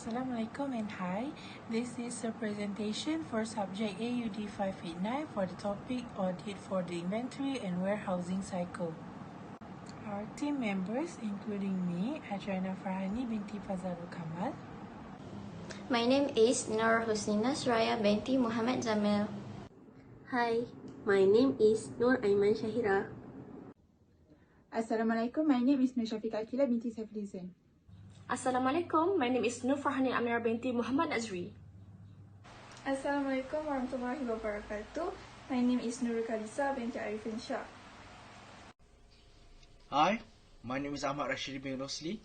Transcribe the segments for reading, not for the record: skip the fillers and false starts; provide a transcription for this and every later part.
Assalamualaikum and hi. This is a presentation for subject AUD589 for the topic Audit for the Inventory and Warehousing Cycle. Our team members, including me, ADRIANA FARHANI BINTI FAZARUL KAMAL. My name is HUSNINA binti Muhammad JAMIL. Hi, my name is Aiman Shahirah. Assalamualaikum, my name is AQILAH binti SYAFIQAH. Assalamualaikum, my name is NURFARHANIN AMIRA binti Muhammad NADZRI. Assalamualaikum warahmatullahi wabarakatuh. My name is NURUL binti ARIFFIN SHAH. Hi, my name is AHMAD bin ROSLI.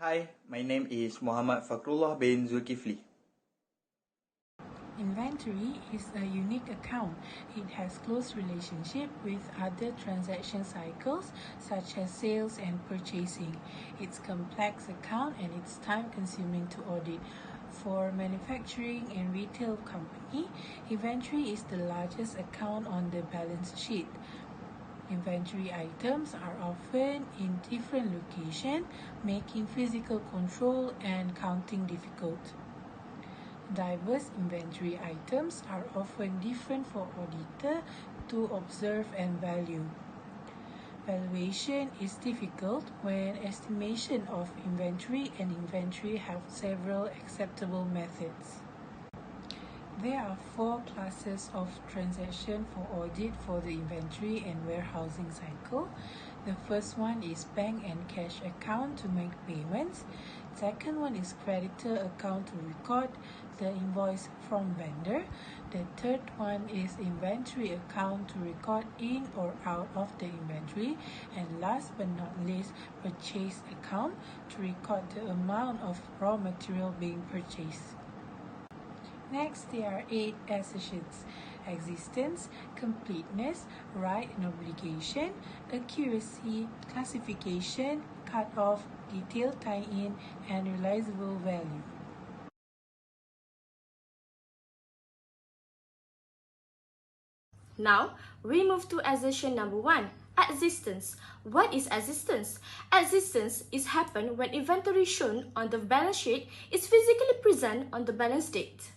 Hi, my name is Muhammad FAKHRULLAH bin ZULKIFLI. Inventory is a unique account. It has close relationship with other transaction cycles such as sales and purchasing. It's complex account and it's time-consuming to audit. For manufacturing and retail company, inventory is the largest account on the balance sheet. Inventory items are often in different locations, making physical control and counting difficult. Diverse inventory items are often different for auditor to observe and value. Valuation is difficult when estimation of inventory and inventory have several acceptable methods. There are 4 classes of transaction for audit for the inventory and warehousing cycle. The first one is bank and cash account to make payments. Second one is creditor account to record the invoice from vendor. The third one is inventory account to record in or out of the inventory. And last but not least, purchase account to record the amount of raw material being purchased. Next, there are 8 assertions: existence, completeness, right and obligation, accuracy, classification, cut-off, detailed tie-in, and realizable value. Now, we move to assertion number 1, existence. What is existence? Existence is happen when inventory shown on the balance sheet is physically present on the balance date.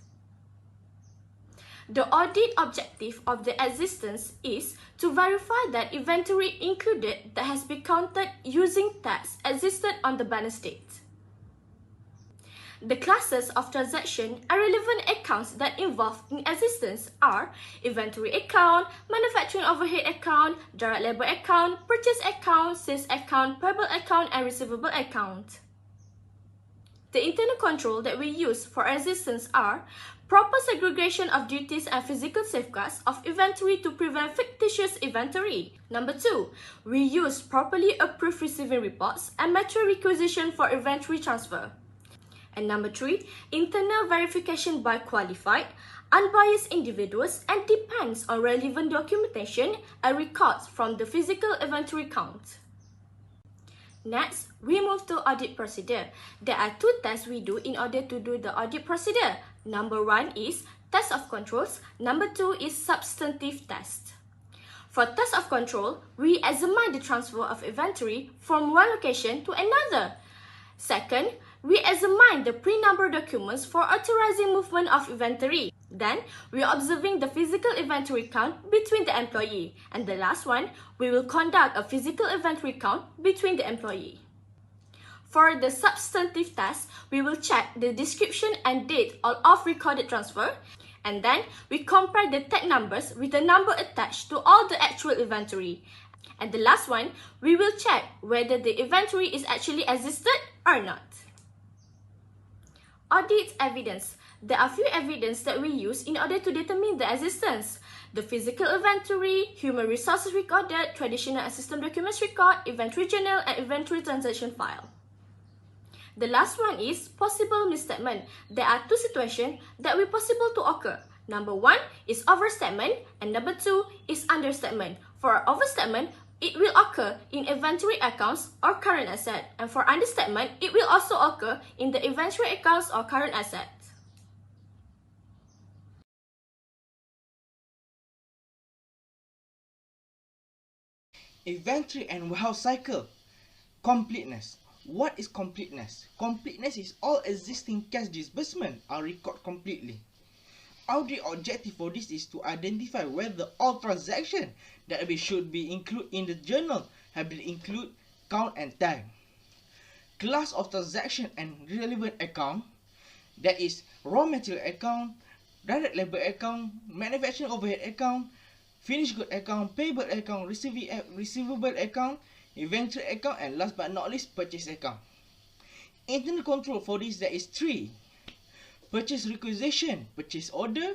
The audit objective of the existence is to verify that inventory included that has been counted using tags existed on the balance date. The classes of transaction and relevant accounts that involve in existence are inventory account, manufacturing overhead account, direct labor account, purchase account, sales account, payable account, and receivable account. The internal control that we use for existence are proper segregation of duties and physical safeguards of inventory to prevent fictitious inventory. Number 2, we use properly approved receiving reports and material requisition for inventory transfer. And number 3, internal verification by qualified, unbiased individuals and depends on relevant documentation and records from the physical inventory count. Next, we move to audit procedure. There are 2 tests we do in order to do the audit procedure. Number 1 is test of controls. Number 2 is substantive test. For test of control, we examine the transfer of inventory from one location to another. Second, we examine the pre-number documents for authorizing movement of inventory. Then, we are observing the physical inventory count between the employee. And the last one, we will conduct a physical inventory count between the employee. For the substantive test, we will check the description and date of recorded transfer. And then, we compare the tag numbers with the number attached to all the actual inventory. And the last one, we will check whether the inventory is actually existed or not. Audit evidence. There are few evidence that we use in order to determine the existence. The physical inventory, human resources recorded, traditional and system documents record, inventory journal, and inventory transaction file. The last one is possible misstatement. There are 2 situations that will possible to occur. Number 1 is overstatement and number 2 is understatement. For overstatement, it will occur in inventory accounts or current asset. And for understatement, it will also occur in the inventory accounts or current asset. Inventory and warehouse cycle. Completeness. What is completeness? Completeness is all existing cash disbursement are recorded completely. Audit objective for this is to identify whether all transactions that should be included in the journal have been included, count and tag. Class of transaction and relevant account, that is raw material account, direct labor account, manufacturing overhead account, finished good account, payable account, receivable account, inventory account, and last but not least, purchase account. Internal control for this, there is 3. Purchase requisition, purchase order,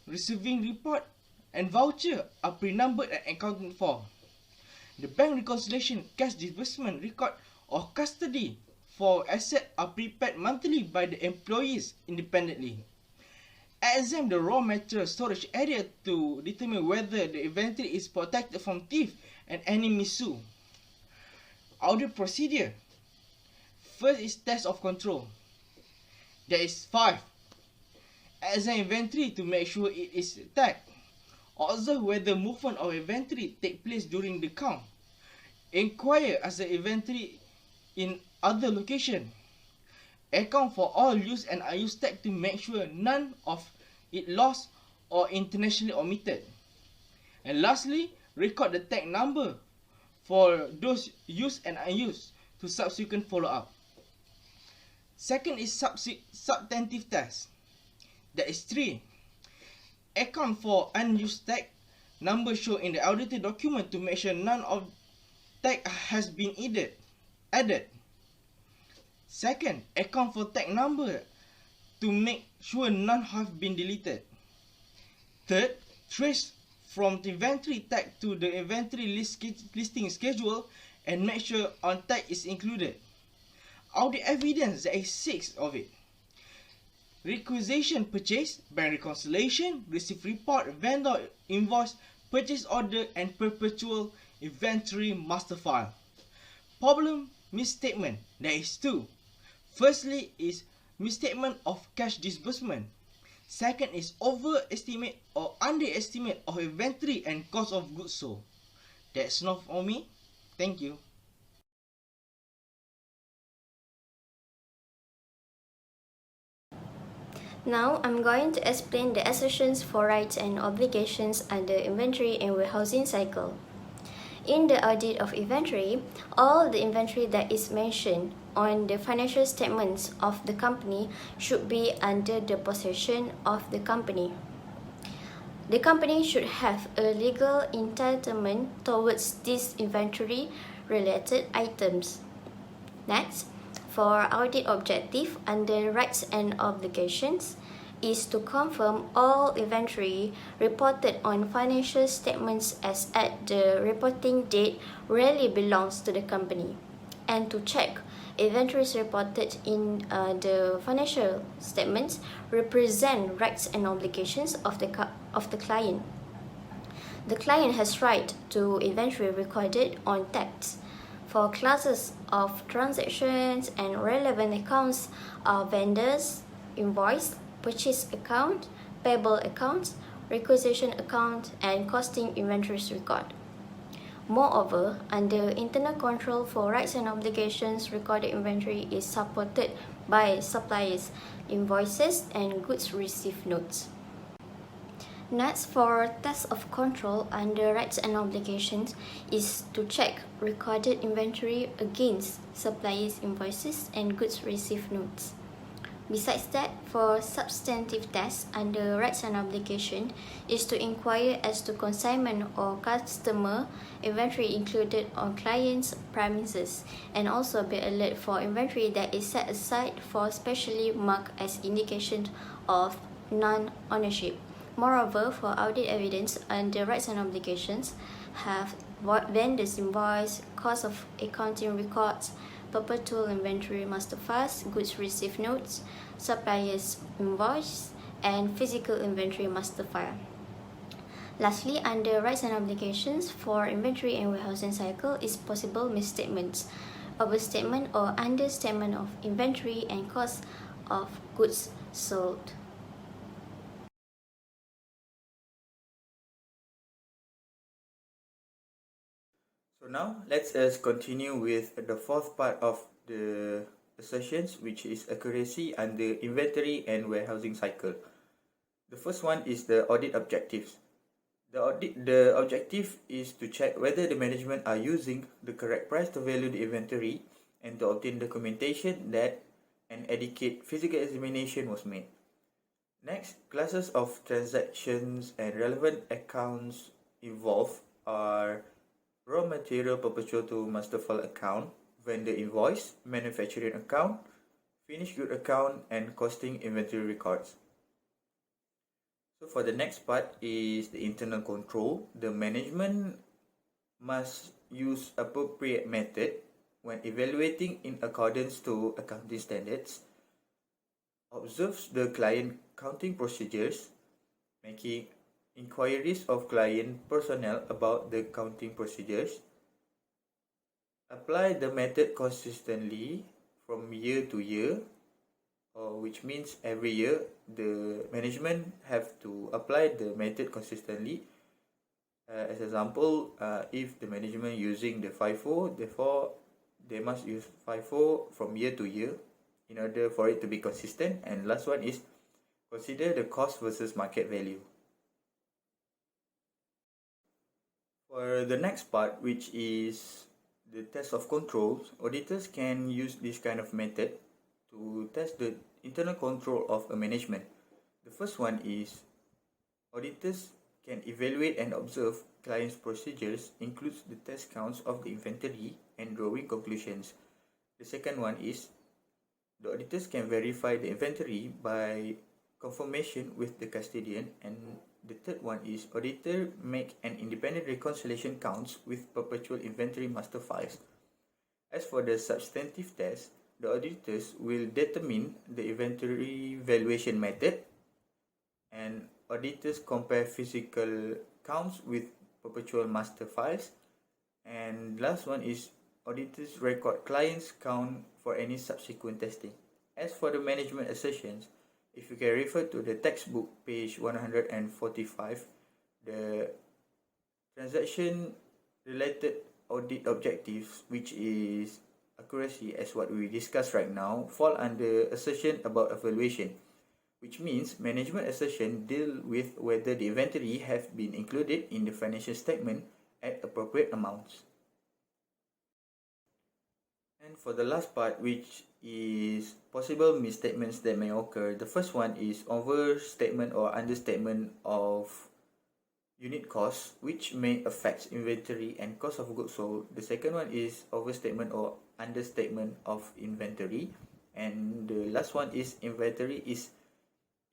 receiving report, and voucher are pre-numbered and accounted for. The bank reconciliation, cash disbursement record or custody for asset are prepared monthly by the employees independently. Examine the raw material storage area to determine whether the inventory is protected from thief and any misuse. Audit procedure. First is test of control. There is 5. Examine inventory to make sure it is tagged. Observe whether movement of inventory take place during the count. Inquire as the inventory in other location. Account for all used and unused tag to make sure none of it lost or intentionally omitted. And lastly, record the tag number for those used and unused to subsequent follow-up. Second is substantive test. That is 3. Account for unused tag number shown in the audited document to make sure none of tag has been added. Second, account for tag number to make sure none have been deleted. Third, trace from the inventory tag to the inventory listing schedule and make sure on tag is included. Audit evidence, there is 6 of it. Requisition purchase, bank reconciliation, receipt report, vendor invoice, purchase order, and perpetual inventory master file. Problem misstatement, there is 2. Firstly is misstatement of cash disbursement. Second is overestimate or underestimate of inventory and cost of goods sold. That's not for me. Thank you. Now, I'm going to explain the assertions for rights and obligations under inventory and warehousing cycle. In the audit of inventory, all the inventory that is mentioned on the financial statements of the company should be under the possession of the company. The company should have a legal entitlement towards these inventory-related items. Next, for audit objective under rights and obligations is to confirm all inventory reported on financial statements as at the reporting date really belongs to the company, and to check inventories reported in the financial statements represent rights and obligations of the client. The client has right to inventory recorded on tax. For classes of transactions and relevant accounts are vendors, invoice, purchase account, payable accounts, requisition account, and costing inventories record. Moreover, under internal control for rights and obligations, recorded inventory is supported by suppliers, invoices, and goods received notes. Next, for test of control under rights and obligations is to check recorded inventory against suppliers' invoices and goods received notes. Besides that, for substantive tests under rights and obligation is to inquire as to consignment or customer inventory included on client's premises, and also be alert for inventory that is set aside for specially marked as indication of non-ownership. Moreover, for audit evidence under rights and obligations have vendors invoice, cost of accounting records, perpetual inventory master files, goods received notes, suppliers invoice, and physical inventory master file. Lastly, under rights and obligations for inventory and warehousing cycle is possible misstatements, overstatement or understatement of inventory and cost of goods sold. So now let's continue with the fourth part of the assertions, which is accuracy under inventory and warehousing cycle. The first one is the audit objectives. The objective is to check whether the management are using the correct price to value the inventory and to obtain documentation that an adequate physical examination was made. Next, classes of transactions and relevant accounts involved are raw material perpetual to master file account, vendor invoice, manufacturing account, finished good account, and costing inventory records. So for the next part is the internal control. The management must use appropriate method when evaluating in accordance to accounting standards, observes the client counting procedures, making inquiries of client personnel about the counting procedures, apply the method consistently from year to year, which means every year the management have to apply the method consistently. As example, if the management using the FIFO, therefore they must use FIFO from year to year in order for it to be consistent. And last one is consider the cost versus market value. For the next part, which is the test of controls, auditors can use this kind of method to test the internal control of a management. The first one is auditors can evaluate and observe clients' procedures, includes the test counts of the inventory and drawing conclusions. The second one is the auditors can verify the inventory by confirmation with the custodian, and the third one is auditor make an independent reconciliation counts with perpetual inventory master files. As for the substantive test, the auditors will determine the inventory valuation method, and auditors compare physical counts with perpetual master files. And last one is auditors record clients count for any subsequent testing. As for the management assertions, if you can refer to the textbook page 145, the transaction related audit objectives, which is accuracy as what we discussed right now, fall under assertion about evaluation, which means management assertion deal with whether the inventory have been included in the financial statement at appropriate amounts. And for the last part, which is possible misstatements that may occur, the first one is overstatement or understatement of unit costs, which may affect inventory and cost of goods sold. The second one is overstatement or understatement of inventory. And the last one is inventory is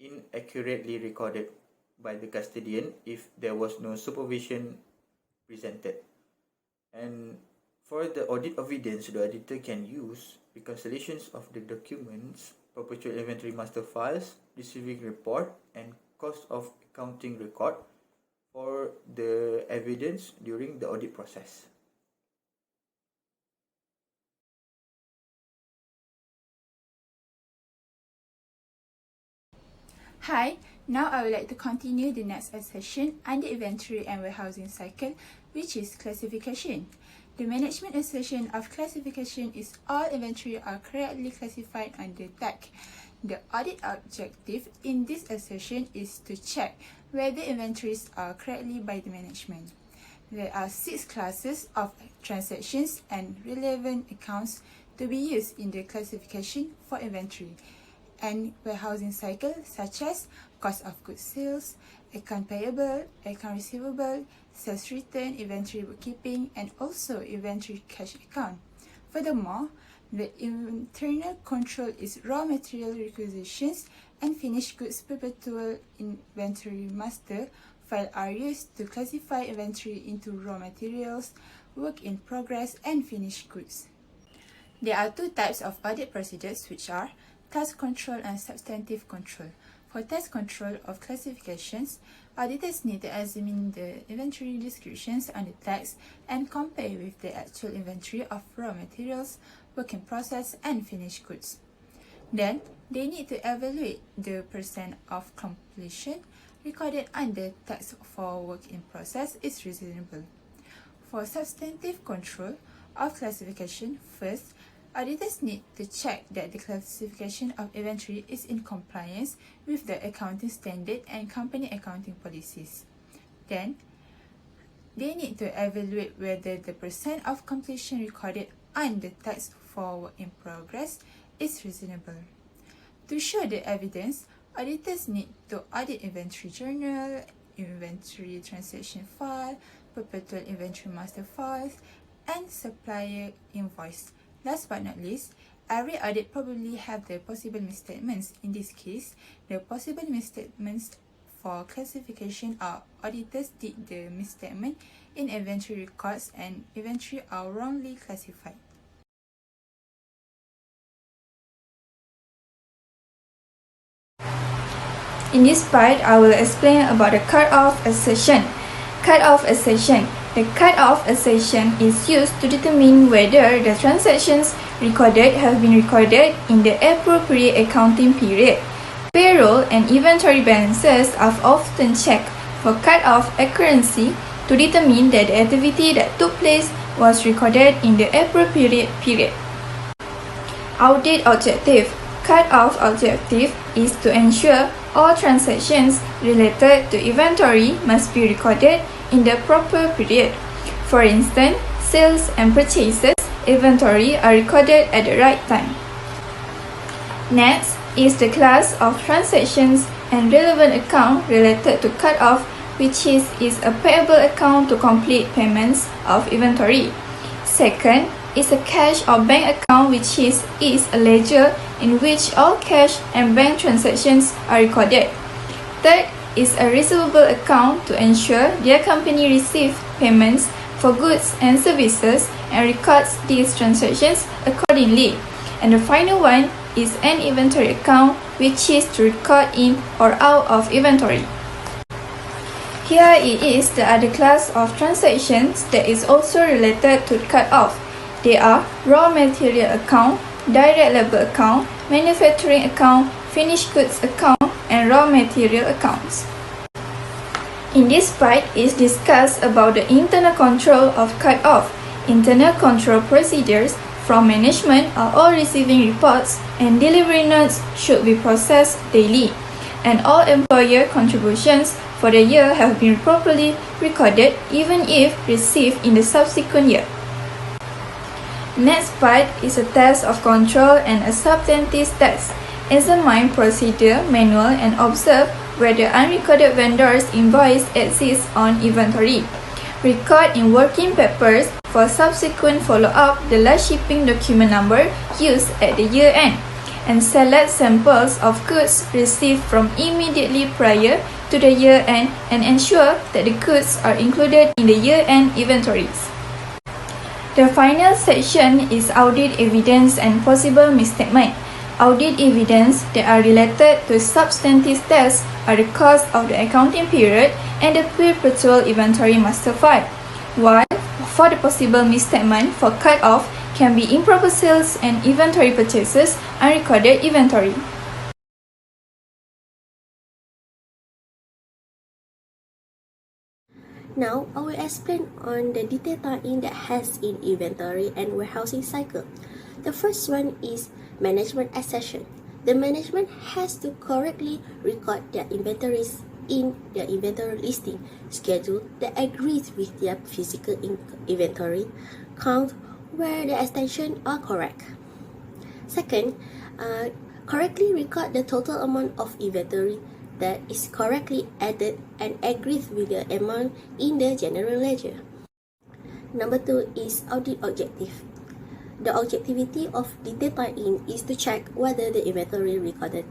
inaccurately recorded by the custodian if there was no supervision presented. And for the audit evidence, the auditor can use reconciliations of the documents, perpetual inventory master files, receiving report, and cost of accounting record for the evidence during the audit process. Hi, now I would like to continue the next assertion under inventory and warehousing cycle, which is classification. The management assertion of classification is all inventory are correctly classified under tag. The audit objective in this assertion is to check whether inventories are correctly by the management. There are 6 classes of transactions and relevant accounts to be used in the classification for inventory and warehousing cycle, such as cost of goods sales, account payable, account receivable, sales return, inventory bookkeeping, and also inventory cash account. Furthermore, the internal control is raw material requisitions and finished goods perpetual inventory master file are used to classify inventory into raw materials, work in progress, and finished goods. There are 2 types of audit procedures, which are task control and substantive control. For task control of classifications, auditors need to examine the inventory descriptions on the tags and compare with the actual inventory of raw materials, work in process, and finished goods. Then, they need to evaluate the percent of completion recorded under tags for work in process is reasonable. For substantive control of classification, first, Auditors need to check that the classification of inventory is in compliance with the accounting standard and company accounting policies. Then, they need to evaluate whether the percent of completion recorded on the tax for work in progress is reasonable. To show the evidence, auditors need to audit inventory journal, inventory transaction file, perpetual inventory master files, and supplier invoice. Last but not least, every audit probably have the possible misstatements. In this case, the possible misstatements for classification are auditors did the misstatement in inventory records and inventory are wrongly classified. In this part, I will explain about the cut-off assertion. Cut-off assertion. The cut-off assertion is used to determine whether the transactions recorded have been recorded in the appropriate accounting period. Payroll and inventory balances are often checked for cut-off accuracy to determine that the activity that took place was recorded in the appropriate period. Audit objective. Cut-off objective is to ensure all transactions related to inventory must be recorded in the proper period. For instance, sales and purchases inventory are recorded at the right time. Next is the class of transactions and relevant account related to cut-off, which is a payable account to complete payments of inventory. Second is a cash or bank account, which is a ledger in which all cash and bank transactions are recorded. Third is a receivable account to ensure their company receives payments for goods and services and records these transactions accordingly. And the final one is an inventory account, which is to record in or out of inventory. Here it is the other class of transactions that is also related to cut-off. They are raw material account, direct labor account, manufacturing account, finished goods account, and raw material accounts. In this part is discussed about the internal control of cut-off. Internal control procedures from management are all receiving reports and delivery notes should be processed daily, and all employer contributions for the year have been properly recorded even if received in the subsequent year. Next part is a test of control and a substantive test. Examine procedure manual and observe whether unrecorded vendors invoice exists on inventory. Record in working papers for subsequent follow-up the last shipping document number used at the year end, and select samples of goods received from immediately prior to the year end and ensure that the goods are included in the year-end inventories. The final section is audit evidence and possible misstatement. Audit evidence that are related to substantive tests are the cost of the accounting period and the perpetual inventory master file, while for the possible misstatement for cut-off can be improper sales and inventory purchases, unrecorded inventory. Now, I will explain on the detail tie-in that has in inventory and warehousing cycle. The first one is management assertion. The management has to correctly record their inventories in their inventory listing schedule that agrees with their physical inventory count where the extensions are correct. Second, correctly record the total amount of inventory that is correctly added and agrees with the amount in the general ledger. Number 2 is audit objective. The objectivity of detail tie-in is to check whether the inventory recorded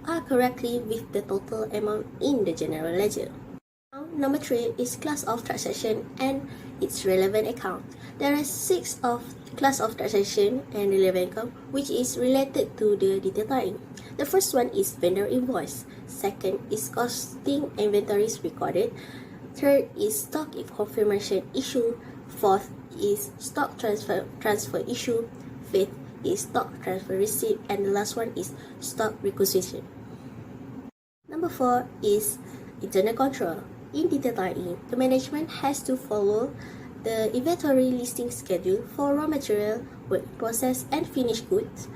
are correctly with the total amount in the general ledger. Now, number 3 is class of transaction and its relevant account. There are 6 of class of transaction and relevant account which is related to the detail tie-in. The first one is vendor invoice. Second is costing inventories recorded. Third is stock confirmation issue. Fourth is stock transfer issue. Fifth is stock transfer receipt. And the last one is stock requisition. Number 4 is internal control. In detail tie-in, the management has to follow the inventory listing schedule for raw material, work in process and finished goods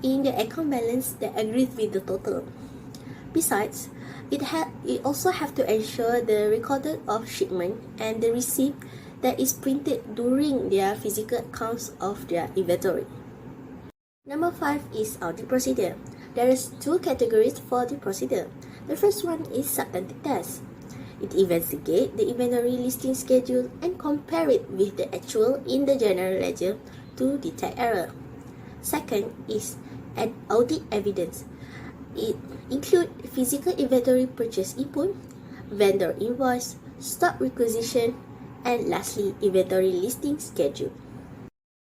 in the account balance that agrees with the total. Besides, it also have to ensure the record of shipment and the receipt that is printed during their physical accounts of their inventory. Number 5 is audit procedure. There is 2 categories for the procedure. The first one is substantive test. It investigates the inventory listing schedule and compare it with the actual in the general ledger to detect error. Second is an audit evidence. It includes physical inventory purchase input, vendor invoice, stock requisition, and lastly, inventory listing schedule.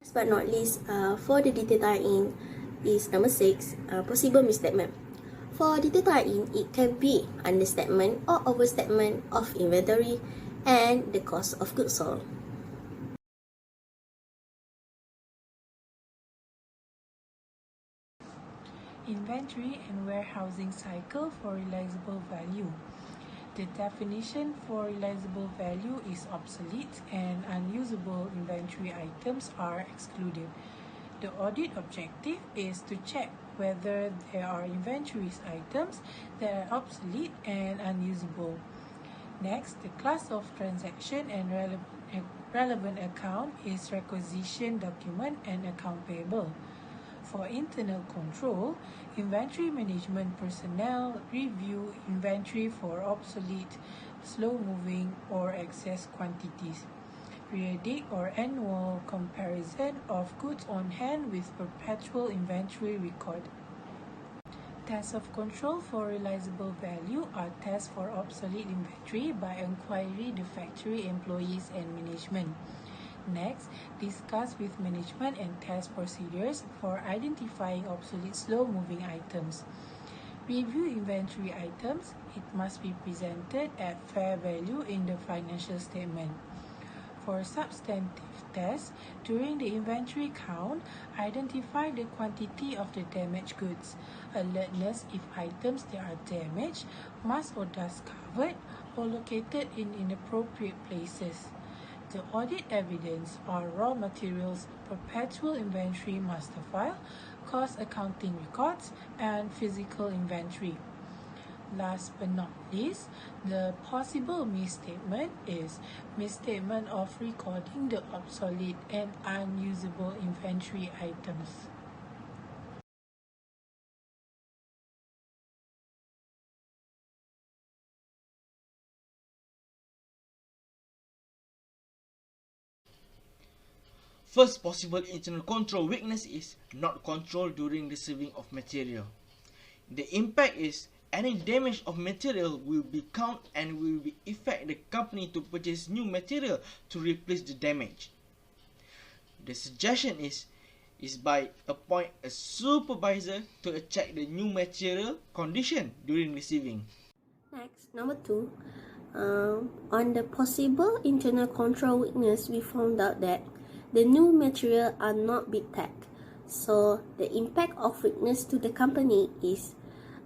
Last but not least, for the detail tie-in is number 6, possible misstatement. For detail tie-in, it can be understatement or overstatement of inventory and the cost of goods sold. Inventory and warehousing cycle for realizable value. The definition for realizable value is obsolete and unusable inventory items are excluded. The audit objective is to check whether there are inventories items that are obsolete and unusable. Next, the class of transaction and relevant account is requisition document and account payable. For internal control, inventory management personnel review inventory for obsolete, slow-moving, or excess quantities. Periodic or annual comparison of goods on hand with perpetual inventory record. Tests of control for realizable value are tests for obsolete inventory by inquiry the factory employees and management. Next, discuss with management and test procedures for identifying obsolete slow-moving items. Review inventory items. It must be presented at fair value in the financial statement. For substantive tests, during the inventory count, identify the quantity of the damaged goods. Alertness if items that are damaged, must or dust covered, or located in inappropriate places. The audit evidence are raw materials, perpetual inventory master file, cost accounting records, and physical inventory. Last but not least, the possible misstatement is misstatement of recording the obsolete and unusable inventory items. First possible internal control weakness is not control during receiving of material. The impact is any damage of material will be counted and will be affect the company to purchase new material to replace the damage. The suggestion is by appoint a supervisor to check the new material condition during receiving. Next, number 2, on the possible internal control weakness, we found out that the new material are not big tech. So the impact of weakness to the company is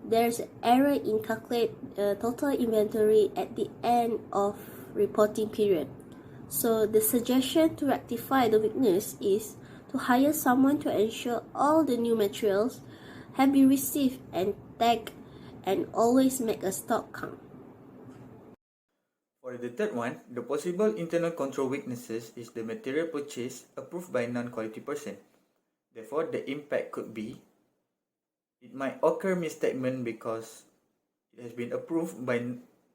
there's error in calculate total inventory at the end of reporting period. So the suggestion to rectify the weakness is to hire someone to ensure all the new materials have been received and tagged and always make a stock count. For the third one, the possible internal control weaknesses is the material purchase approved by non-quality person. Therefore, the impact could be it might occur misstatement because it has been approved by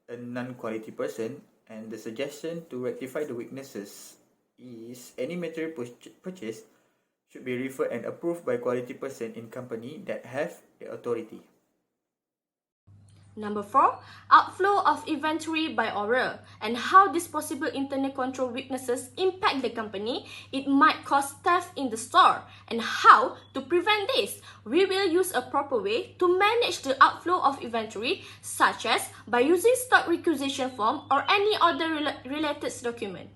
a non-quality person, and the suggestion to rectify the weaknesses is any material purchase should be referred and approved by quality person in company that have the authority. Number 4, outflow of inventory by oral and how these possible internal control weaknesses impact the company. It might cause theft in the store, and how to prevent this. We will use a proper way to manage the outflow of inventory, such as by using stock requisition form or any other related document.